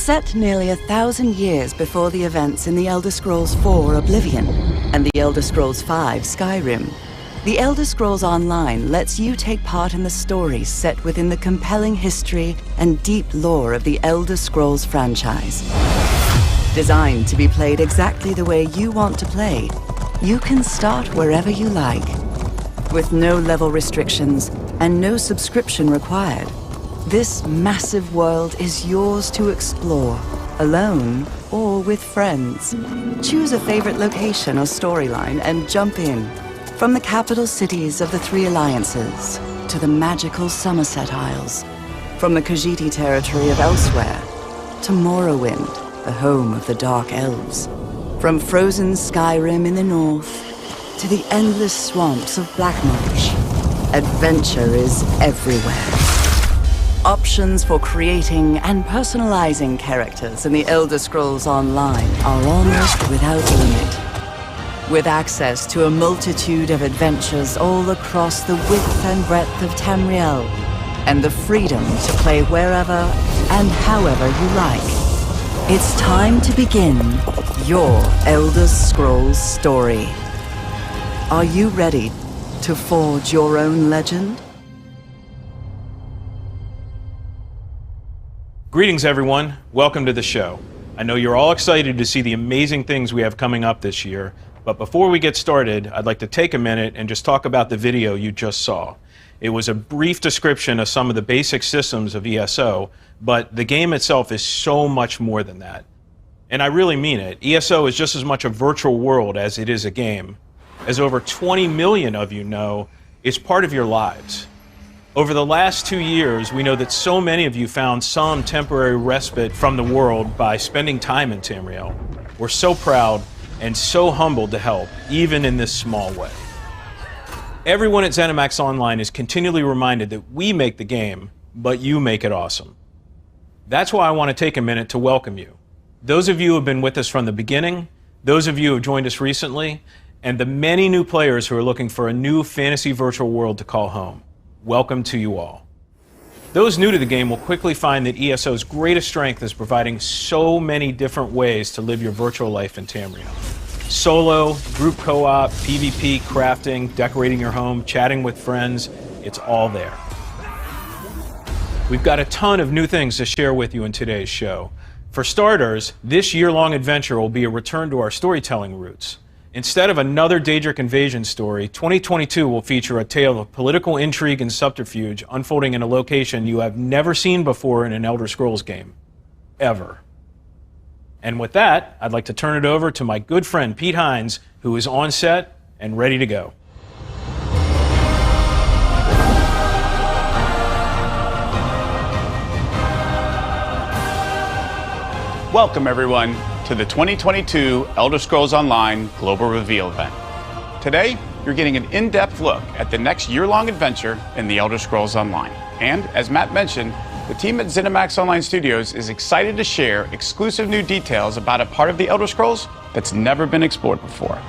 Set nearly 1,000 years before the events in The Elder Scrolls IV Oblivion and The Elder Scrolls V Skyrim, The Elder Scrolls Online lets you take part in the stories set within the compelling history and deep lore of the Elder Scrolls franchise. Designed to be played exactly the way you want to play, you can start wherever you like. With no level restrictions and no subscription required, this massive world is yours to explore, alone or with friends. Choose a favorite location or storyline and jump in. From the capital cities of the Three Alliances to the magical Somerset Isles. From the Khajiit territory of Elsewhere to Morrowind, the home of the Dark Elves. From frozen Skyrim in the north to the endless swamps of Blackmarsh. Adventure is everywhere. Options for creating and personalizing characters in the Elder Scrolls Online are almost without limit. With access to a multitude of adventures all across the width and breadth of Tamriel, and the freedom to play wherever and however you like. It's time to begin your Elder Scrolls story. Are you ready to forge your own legend? Greetings, everyone. Welcome to the show. I know you're all excited to see the amazing things we have coming up this year, but before we get started, I'd like to take a minute and just talk about the video you just saw. It was a brief description of some of the basic systems of ESO, but the game itself is so much more than that. And I really mean it. ESO is just as much a virtual world as it is a game. As over 20 million of you know, it's part of your lives. Over the last 2 years, we know that so many of you found some temporary respite from the world by spending time in Tamriel. We're so proud and so humbled to help, even in this small way. Everyone at ZeniMax Online is continually reminded that we make the game, but you make it awesome. That's why I want to take a minute to welcome you. Those of you who have been with us from the beginning, those of you who have joined us recently, and the many new players who are looking for a new fantasy virtual world to call home. Welcome to you all. Those new to the game will quickly find that ESO's greatest strength is providing so many different ways to live your virtual life in Tamriel. Solo, group co-op, PvP, crafting, decorating your home, chatting with friends, it's all there. We've got a ton of new things to share with you in today's show. For starters, this year-long adventure will be a return to our storytelling roots. Instead of another Daedric invasion story, 2022 will feature a tale of political intrigue and subterfuge unfolding in a location you have never seen before in an Elder Scrolls game. Ever. And with that, I'd like to turn it over to my good friend Pete Hines, who is on set and ready to go. Welcome, everyone, to the 2022 Elder Scrolls Online Global Reveal event. Today, you're getting an in-depth look at the next year-long adventure in the Elder Scrolls Online. And as Matt mentioned, the team at ZeniMax Online Studios is excited to share exclusive new details about a part of the Elder Scrolls that's never been explored before.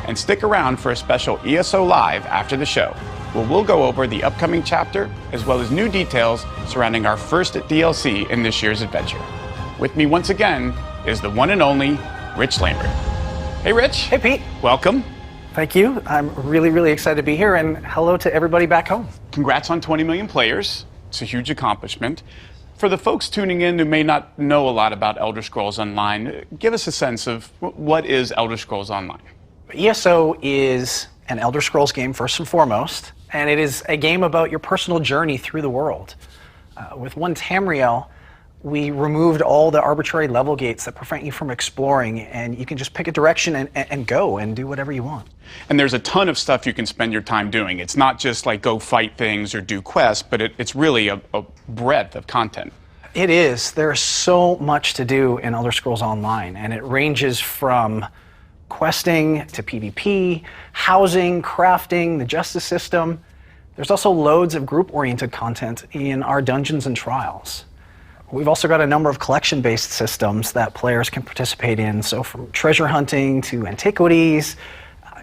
And stick around for a special ESO Live after the show, where we'll go over the upcoming chapter as well as new details surrounding our first DLC in this year's adventure. With me once again is the one and only Rich Lambert. Hey, Rich. Hey, Pete. Welcome. Thank you. I'm really excited to be here, and hello to everybody back home. Congrats on 20 million players. It's a huge accomplishment. For the folks tuning in who may not know a lot about Elder Scrolls Online, give us a sense of what is Elder Scrolls Online. ESO is an Elder Scrolls game first and foremost, and it is a game about your personal journey through the world. With One Tamriel, we removed all the arbitrary level gates that prevent you from exploring, and you can just pick a direction and go and do whatever you want. And there's a ton of stuff you can spend your time doing. It's not just like go fight things or do quests, but it's really a breadth of content. It is. There's so much to do in Elder Scrolls Online, and it ranges from questing to PvP, housing, crafting, the justice system. There's also loads of group-oriented content in our dungeons and trials. We've also got a number of collection-based systems that players can participate in, so from treasure hunting to antiquities,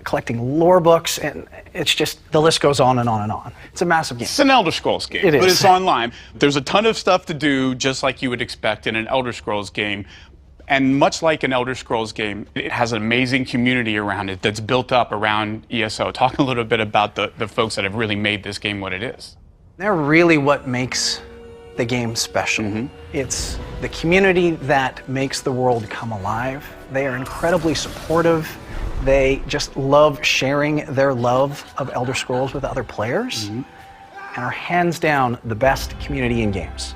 collecting lore books, and it's just, the list goes on and on and on. It's a massive game. It's an Elder Scrolls game, It but is. it's online. There's a ton of stuff to do, just like you would expect in an Elder Scrolls game. And much like an Elder Scrolls game, it has an amazing community around it that's built up around ESO. Talk a little bit about the folks that have really made this game what it is. They're really what makes the game special. It's the community that makes the world come alive. They are incredibly supportive. They just love sharing their love of Elder Scrolls with other players, and are hands down the best community in games.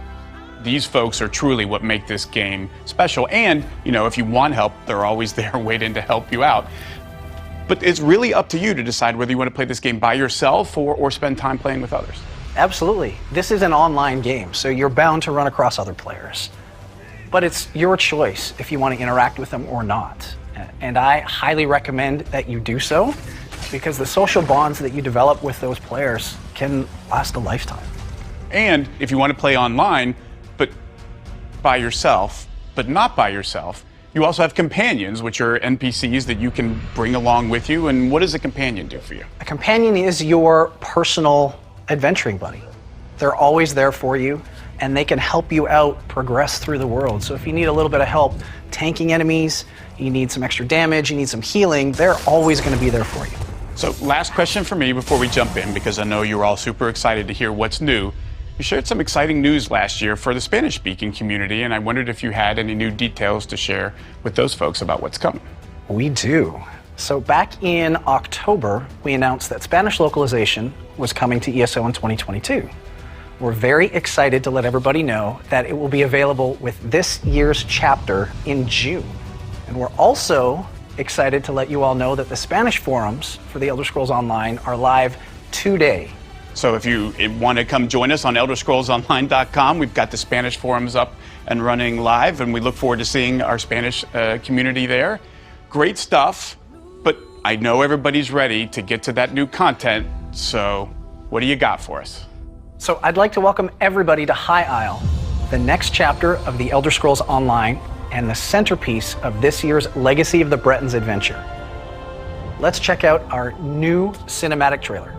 These folks are truly what make this game special. And, you know, if you want help, they're always there waiting to help you out. But it's really up to you to decide whether you want to play this game by yourself or spend time playing with others. Absolutely. This is an online game, so you're bound to run across other players. But it's your choice if you want to interact with them or not. And I highly recommend that you do so, because the social bonds that you develop with those players can last a lifetime. And if you want to play online, but by yourself, but not by yourself, you also have companions, which are NPCs that you can bring along with you. And what does a companion do for you? A companion is your personal adventuring buddy. They're always there for you, and they can help you out progress through the world. So if you need a little bit of help tanking enemies, you need some extra damage, you need some healing, they're always going to be there for you. So last question for me before we jump in, because I know you're all super excited to hear what's new. You shared some exciting news last year for the Spanish-speaking community, and I wondered if you had any new details to share with those folks about what's coming. We do. So back in October, we announced that Spanish localization was coming to ESO in 2022. We're very excited to let everybody know that it will be available with this year's chapter in June. And we're also excited to let you all know that the Spanish forums for the Elder Scrolls Online are live today. So if you want to come join us on ElderScrollsOnline.com, we've got the Spanish forums up and running live, and we look forward to seeing our Spanish community there. Great stuff, but I know everybody's ready to get to that new content, so what do you got for us? So I'd like to welcome everybody to High Isle, the next chapter of the Elder Scrolls Online and the centerpiece of this year's Legacy of the Bretons adventure. Let's check out our new cinematic trailer.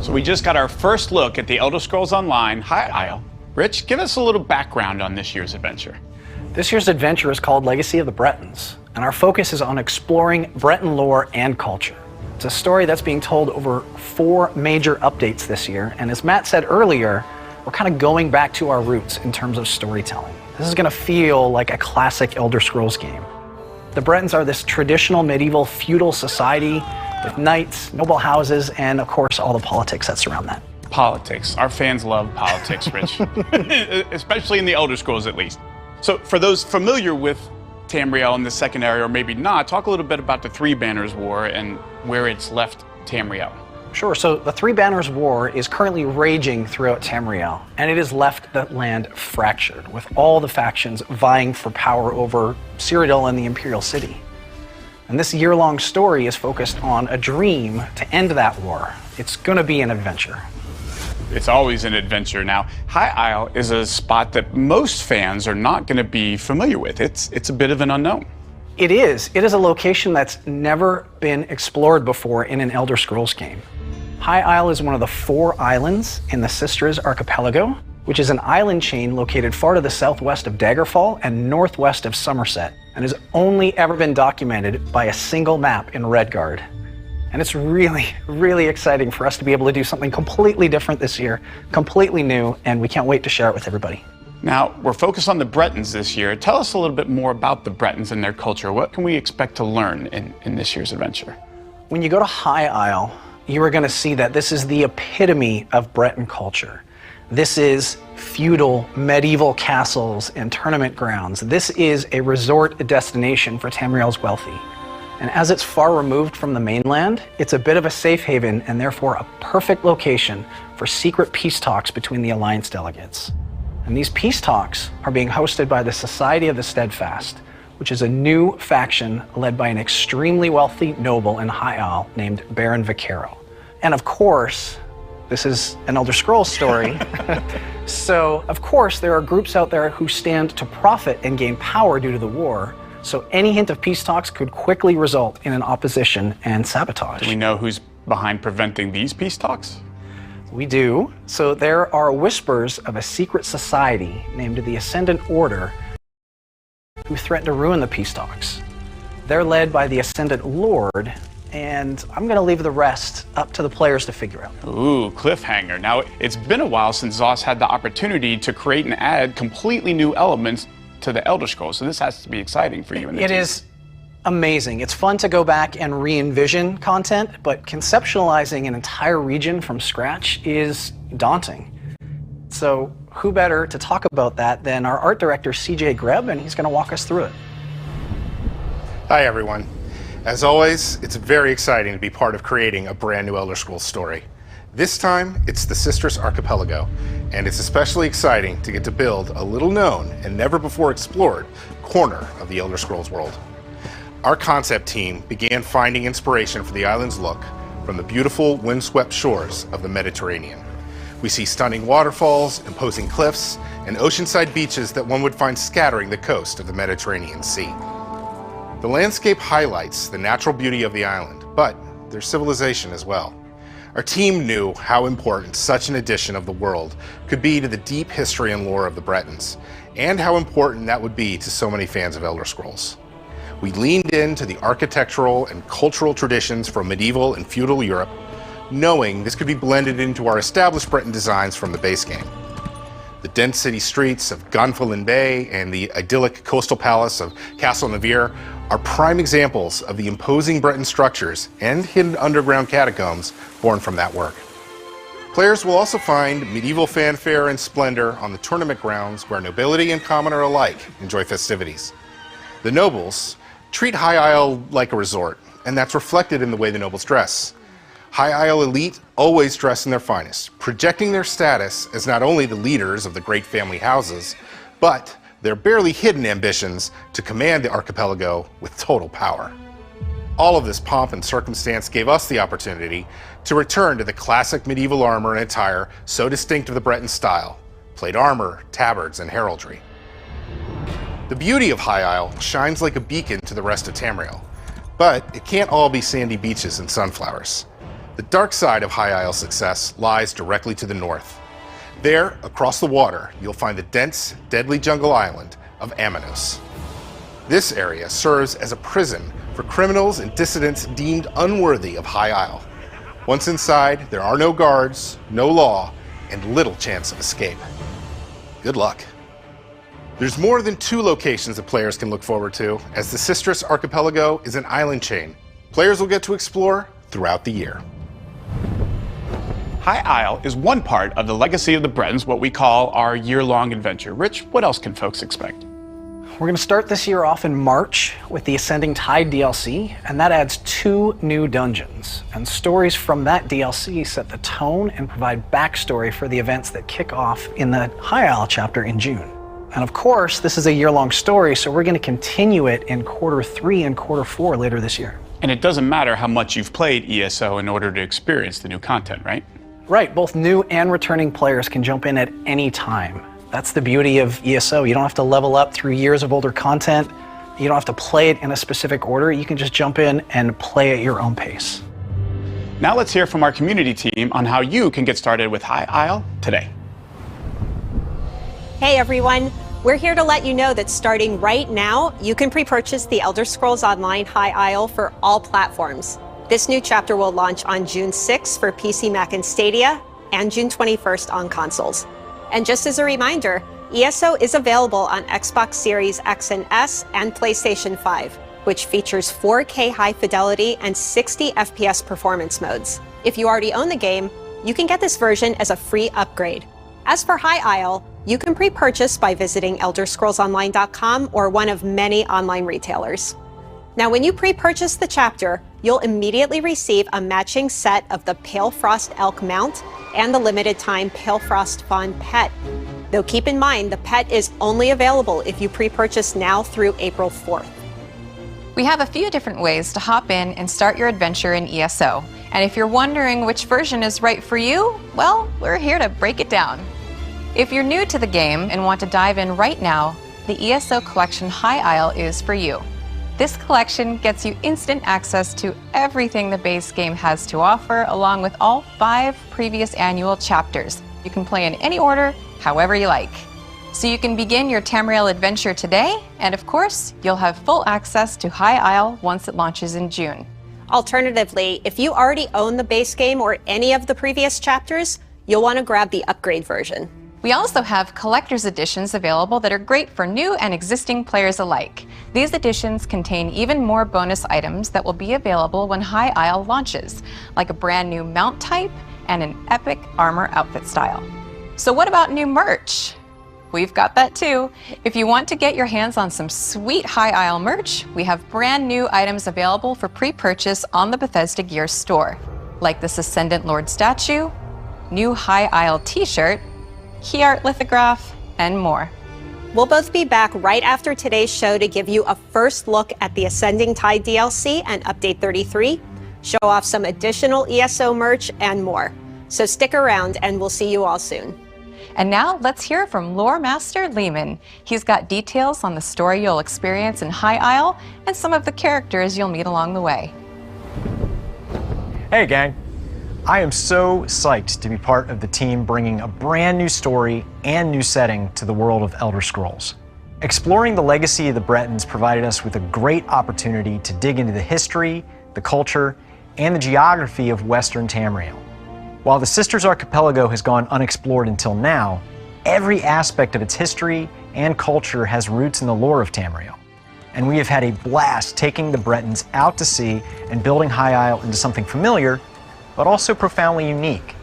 So we just got our first look at the Elder Scrolls Online High Isle. Rich, give us a little background on this year's adventure. This year's adventure is called Legacy of the Bretons, and our focus is on exploring Breton lore and culture. It's a story that's being told over 4 major updates this year, and as Matt said earlier, we're kind of going back to our roots in terms of storytelling. This is going to feel like a classic Elder Scrolls game. The Bretons are this traditional medieval feudal society with knights, noble houses, and of course all the politics that surround that. Politics. Our fans love politics, Rich. Especially in the Elder Scrolls, at least. So for those familiar with Tamriel in the second area, or maybe not, talk a little bit about the Three Banners War and where it's left Tamriel. Sure, so the Three Banners War is currently raging throughout Tamriel, and it has left the land fractured, with all the factions vying for power over Cyrodiil and the Imperial City. And this year-long story is focused on a dream to end that war. It's gonna be an adventure. It's always an adventure. Now, High Isle is a spot that most fans are not going to be familiar with. It's a bit of an unknown. It is. It is a location that's never been explored before in an Elder Scrolls game. High Isle is one of the 4 islands in the Sisters Archipelago, which is an island chain located far to the southwest of Daggerfall and northwest of Somerset, and has only ever been documented by a single map in Redguard. And it's really, really exciting for us to be able to do something completely different this year, completely new, and we can't wait to share it with everybody. Now, we're focused on the Bretons this year. Tell us a little bit more about the Bretons and their culture. What can we expect to learn in this year's adventure? When you go to High Isle, you are going to see that this is the epitome of Breton culture. This is feudal, medieval castles and tournament grounds. This is a resort destination for Tamriel's wealthy. And as it's far removed from the mainland, it's a bit of a safe haven and therefore a perfect location for secret peace talks between the Alliance delegates. And these peace talks are being hosted by the Society of the Steadfast, which is a new faction led by an extremely wealthy noble in High Isle named Baron Vaquero. And of course, this is an Elder Scrolls story. So of course, there are groups out there who stand to profit and gain power due to the war. So any hint of peace talks could quickly result in an opposition and sabotage. Do we know who's behind preventing these peace talks? We do. So there are whispers of a secret society named the Ascendant Order who threaten to ruin the peace talks. They're led by the Ascendant Lord, and I'm going to leave the rest up to the players to figure out. Ooh, cliffhanger. Now, it's been a while since Zoss had the opportunity to create and add completely new elements to the Elder Scrolls, so this has to be exciting for you. It is amazing. It's fun to go back and re-envision content, but conceptualizing an entire region from scratch is daunting. So who better to talk about that than our art director, CJ Greb, and he's going to walk us through it. Hi, everyone. As always, it's very exciting to be part of creating a brand new Elder Scrolls story. This time, it's the Sisters Archipelago, and it's especially exciting to get to build a little known and never before explored corner of the Elder Scrolls world. Our concept team began finding inspiration for the island's look from the beautiful windswept shores of the Mediterranean. We see stunning waterfalls, imposing cliffs, and oceanside beaches that one would find scattering the coast of the Mediterranean Sea. The landscape highlights the natural beauty of the island, but their civilization as well. Our team knew how important such an edition of the world could be to the deep history and lore of the Bretons, and how important that would be to so many fans of Elder Scrolls. We leaned into the architectural and cultural traditions from medieval and feudal Europe, knowing this could be blended into our established Breton designs from the base game. The dense city streets of Gonfalon Bay and the idyllic coastal palace of Castle Navir are prime examples of the imposing Breton structures and hidden underground catacombs born from that work. Players will also find medieval fanfare and splendor on the tournament grounds where nobility and commoner alike enjoy festivities. The nobles treat High Isle like a resort, and that's reflected in the way the nobles dress. High Isle elite always dress in their finest, projecting their status as not only the leaders of the great family houses, but their barely hidden ambitions to command the archipelago with total power. All of this pomp and circumstance gave us the opportunity to return to the classic medieval armor and attire so distinct of the Breton style: plate armor, tabards, and heraldry. The beauty of High Isle shines like a beacon to the rest of Tamriel, but it can't all be sandy beaches and sunflowers. The dark side of High Isle's success lies directly to the north. There, across the water, you'll find the dense, deadly jungle island of Amanos. This area serves as a prison for criminals and dissidents deemed unworthy of High Isle. Once inside, there are no guards, no law, and little chance of escape. Good luck. There's more than 2 locations that players can look forward to, as the Sisters Archipelago is an island chain. Players will get to explore throughout the year. High Isle is one part of the legacy of the Bretons, what we call our year-long adventure. Rich, what else can folks expect? We're going to start this year off in March with the Ascending Tide DLC, and that adds 2 new dungeons. And stories from that DLC set the tone and provide backstory for the events that kick off in the High Isle chapter in June. And of course, this is a year-long story, so we're going to continue it in quarter 3 and quarter 4 later this year. And it doesn't matter how much you've played ESO in order to experience the new content, right? Right, both new and returning players can jump in at any time. That's the beauty of ESO. You don't have to level up through years of older content. You don't have to play it in a specific order. You can just jump in and play at your own pace. Now let's hear from our community team on how you can get started with High Isle today. Hey everyone, we're here to let you know that starting right now, you can pre-purchase the Elder Scrolls Online High Isle for all platforms. This new chapter will launch on June 6th for PC, Mac, and Stadia, and June 21st on consoles. And just as a reminder, ESO is available on Xbox Series X and S and PlayStation 5, which features 4K high fidelity and 60 FPS performance modes. If you already own the game, you can get this version as a free upgrade. As for High Isle, you can pre-purchase by visiting ElderScrollsOnline.com or one of many online retailers. Now, when you pre-purchase the chapter, you'll immediately receive a matching set of the Pale Frost Elk mount and the limited-time Pale Frost Fawn pet. Though keep in mind, the pet is only available if you pre-purchase now through April 4th. We have a few different ways to hop in and start your adventure in ESO. And if you're wondering which version is right for you, well, we're here to break it down. If you're new to the game and want to dive in right now, the ESO Collection High Isle is for you. This collection gets you instant access to everything the base game has to offer, along with all 5 previous annual chapters. You can play in any order, however you like. So you can begin your Tamriel adventure today, and of course, you'll have full access to High Isle once it launches in June. Alternatively, if you already own the base game or any of the previous chapters, you'll want to grab the upgrade version. We also have collector's editions available that are great for new and existing players alike. These editions contain even more bonus items that will be available when High Isle launches, like a brand new mount type and an epic armor outfit style. So what about new merch? We've got that too. If you want to get your hands on some sweet High Isle merch, we have brand new items available for pre-purchase on the Bethesda Gear store, like this Ascendant Lord statue, new High Isle t-shirt, key art lithograph, and more. We'll both be back right after today's show to give you a first look at the Ascending Tide DLC and Update 33, show off some additional ESO merch, and more. So stick around and we'll see you all soon. And now let's hear from Lore Master Lehman. He's got details on the story you'll experience in High Isle and some of the characters you'll meet along the way. Hey gang, I am so psyched to be part of the team bringing a brand new story and new setting to the world of Elder Scrolls. Exploring the legacy of the Bretons provided us with a great opportunity to dig into the history, the culture, and the geography of Western Tamriel. While the Sisters Archipelago has gone unexplored until now, every aspect of its history and culture has roots in the lore of Tamriel. And we have had a blast taking the Bretons out to sea and building High Isle into something familiar, but also profoundly unique.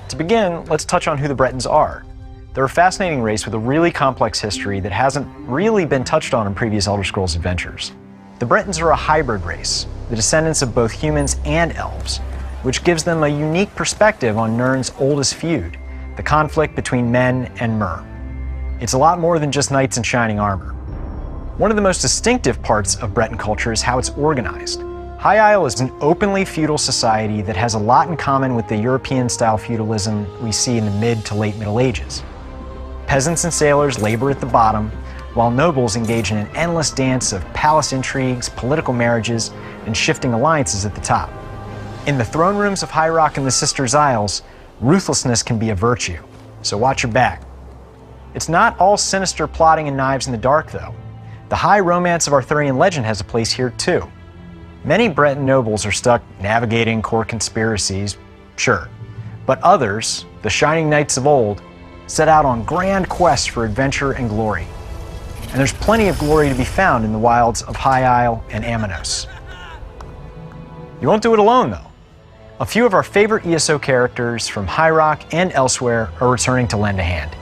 To begin, let's touch on who the Bretons are. They're a fascinating race with a really complex history that hasn't really been touched on in previous Elder Scrolls adventures. The Bretons are a hybrid race, the descendants of both humans and elves, which gives them a unique perspective on Nirn's oldest feud, the conflict between men and Mer. It's a lot more than just knights in shining armor. One of the most distinctive parts of Breton culture is how it's organized. High Isle is an openly feudal society that has a lot in common with the European-style feudalism we see in the mid to late Middle Ages. Peasants and sailors labor at the bottom, while nobles engage in an endless dance of palace intrigues, political marriages, and shifting alliances at the top. In the throne rooms of High Rock and the Sisters' Isles, ruthlessness can be a virtue, so watch your back. It's not all sinister plotting and knives in the dark, though. The high romance of Arthurian legend has a place here, too. Many Breton nobles are stuck navigating court conspiracies, sure, but others, the shining knights of old, set out on grand quests for adventure and glory. And there's plenty of glory to be found in the wilds of High Isle and Amanos. You won't do it alone, though. A few of our favorite ESO characters from High Rock and elsewhere are returning to lend a hand.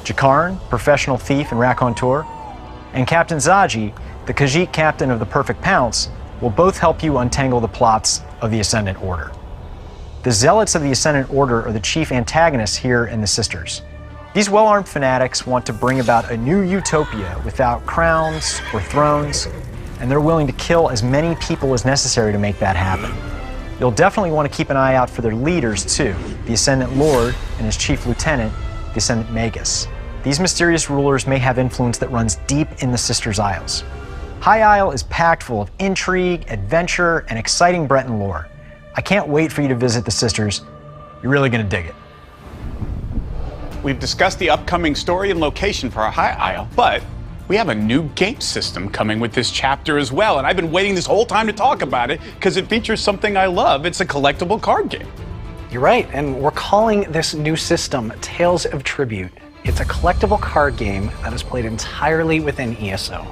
Jakarn, professional thief and raconteur, and Captain Zaji, the Khajiit captain of the Perfect Pounce, will both help you untangle the plots of the Ascendant Order. The Zealots of the Ascendant Order are the chief antagonists here in the Sisters. These well-armed fanatics want to bring about a new utopia without crowns or thrones, and they're willing to kill as many people as necessary to make that happen. You'll definitely want to keep an eye out for their leaders too, the Ascendant Lord and his chief lieutenant, the Ascendant Magus. These mysterious rulers may have influence that runs deep in the Sisters' Isles. High Isle is packed full of intrigue, adventure, and exciting Breton lore. I can't wait for you to visit the Sisters. You're really going to dig it. We've discussed the upcoming story and location for our High Isle, but we have a new game system coming with this chapter as well, and I've been waiting this whole time to talk about it because it features something I love. It's a collectible card game. You're right, and we're calling this new system Tales of Tribute. It's a collectible card game that is played entirely within ESO.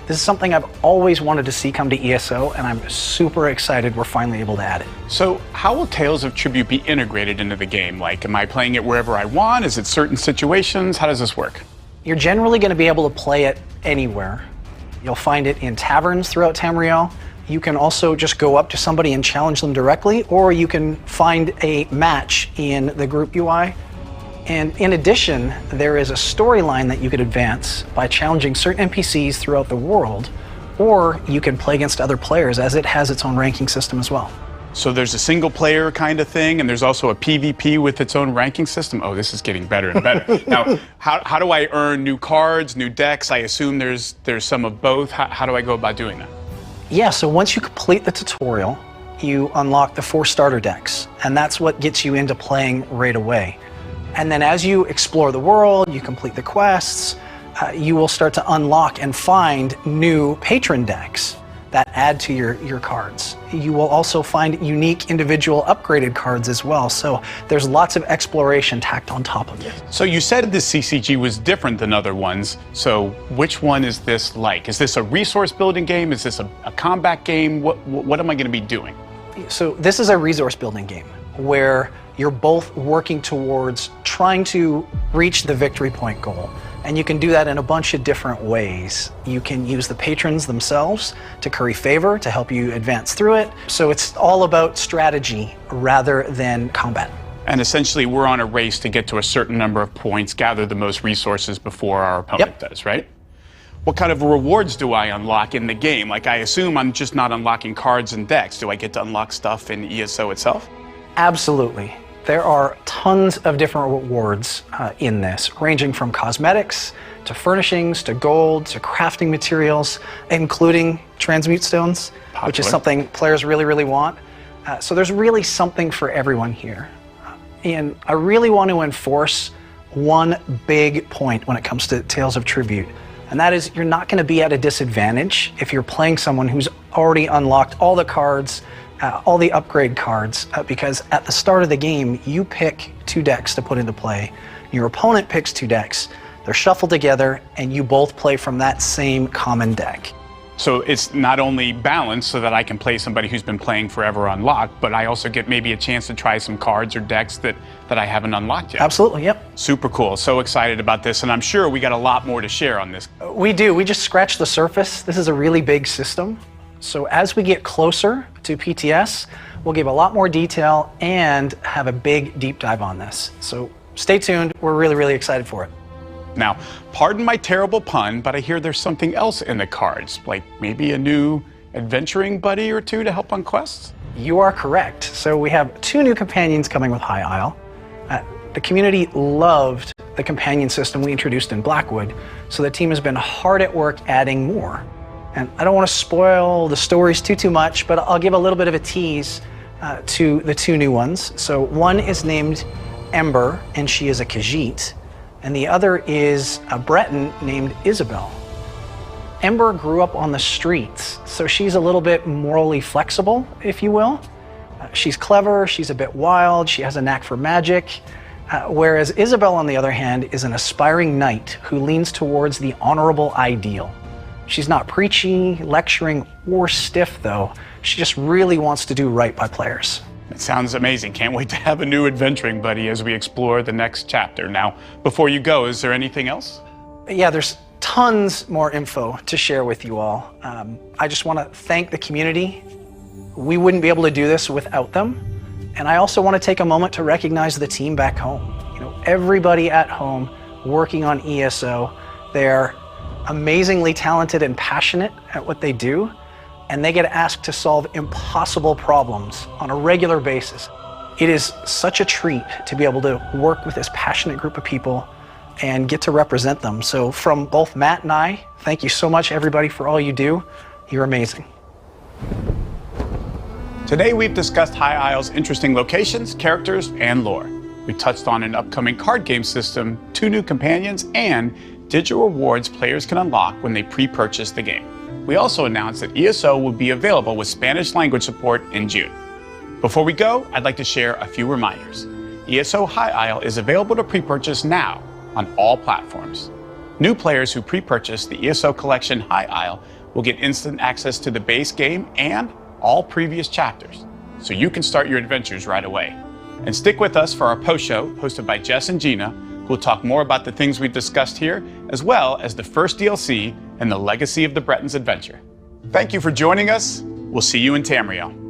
This is something I've always wanted to see come to ESO, and I'm super excited we're finally able to add it. So how will Tales of Tribute be integrated into the game? Like, am I playing it wherever I want? Is it certain situations? How does this work? You're generally going to be able to play it anywhere. You'll find it in taverns throughout Tamriel. You can also just go up to somebody and challenge them directly, or you can find a match in the group UI. And in addition, there is a storyline that you could advance by challenging certain NPCs throughout the world, or you can play against other players as it has its own ranking system as well. So there's a single player kind of thing, and there's also a PvP with its own ranking system. Oh, this is getting better and better. Now, how do I earn new cards, new decks? I assume there's some of both. How do I go about doing that? Yeah, so once you complete the tutorial, you unlock the 4 starter decks, and that's what gets you into playing right away. And then as you explore the world, you complete the quests, you will start to unlock and find new patron decks that add to your cards. You will also find unique individual upgraded cards as well, so there's lots of exploration tacked on top of it. So you said this CCG was different than other ones, so which one is this like? Is this a resource building game? Is this a combat game? What am I going to be doing? So this is a resource building game where you're both working towards trying to reach the victory point goal. And you can do that in a bunch of different ways. You can use the patrons themselves to curry favor, to help you advance through it. So it's all about strategy rather than combat. And essentially, we're on a race to get to a certain number of points, gather the most resources before our opponent does, right? What kind of rewards do I unlock in the game? Like, I assume I'm just not unlocking cards and decks. Do I get to unlock stuff in ESO itself? Absolutely. There are tons of different rewards in this, ranging from cosmetics, to furnishings, to gold, to crafting materials, including transmute stones, which is something players really, really want. So there's really something for everyone here. And I really want to enforce one big point when it comes to Tales of Tribute, and that is you're not going to be at a disadvantage if you're playing someone who's already unlocked all the cards, all the upgrade cards, because at the start of the game, you pick 2 decks to put into play. Your opponent picks 2 decks. They're shuffled together, and you both play from that same common deck. So it's not only balanced so that I can play somebody who's been playing forever unlocked, but I also get maybe a chance to try some cards or decks that I haven't unlocked yet. Absolutely, yep. Super cool. So excited about this, and I'm sure we got a lot more to share on this. We do. We just scratched the surface. This is a really big system. So as we get closer to PTS, we'll give a lot more detail and have a big deep dive on this. So stay tuned. We're really, really excited for it. Now, pardon my terrible pun, but I hear there's something else in the cards, like maybe a new adventuring buddy or 2 to help on quests? You are correct. So we have 2 new companions coming with High Isle. The community loved the companion system we introduced in Blackwood, so the team has been hard at work adding more. And I don't want to spoil the stories too much, but I'll give a little bit of a tease. to the two new ones. So one is named Ember, and she is a Khajiit, and the other is a Breton named Isabel. Ember grew up on the streets, so she's a little bit morally flexible, if you will. She's clever, she's a bit wild, she has a knack for magic, whereas Isabel, on the other hand, is an aspiring knight who leans towards the honorable ideal. She's not preachy, lecturing, or stiff, though. She just really wants to do right by players. It sounds amazing. Can't wait to have a new adventuring buddy as we explore the next chapter. Now, before you go, is there anything else? Yeah, there's tons more info to share with you all. I just want to thank the community. We wouldn't be able to do this without them. And I also want to take a moment to recognize the team back home. You know, everybody at home working on ESO. They're amazingly talented and passionate at what they do, and they get asked to solve impossible problems on a regular basis. It is such a treat to be able to work with this passionate group of people and get to represent them. So from both Matt and I, thank you so much, everybody, for all you do. You're amazing. Today we've discussed High Isle's interesting locations, characters, and lore. We touched on an upcoming card game system, 2 new companions, and digital rewards players can unlock when they pre-purchase the game. We also announced that ESO will be available with Spanish language support in June. Before we go, I'd like to share a few reminders. ESO High Isle is available to pre-purchase now on all platforms. New players who pre-purchase the ESO Collection High Isle will get instant access to the base game and all previous chapters, so you can start your adventures right away. And stick with us for our post-show hosted by Jess and Gina, who will talk more about the things we've discussed here, as well as the first DLC and the legacy of the Bretons adventure. Thank you for joining us. We'll see you in Tamriel.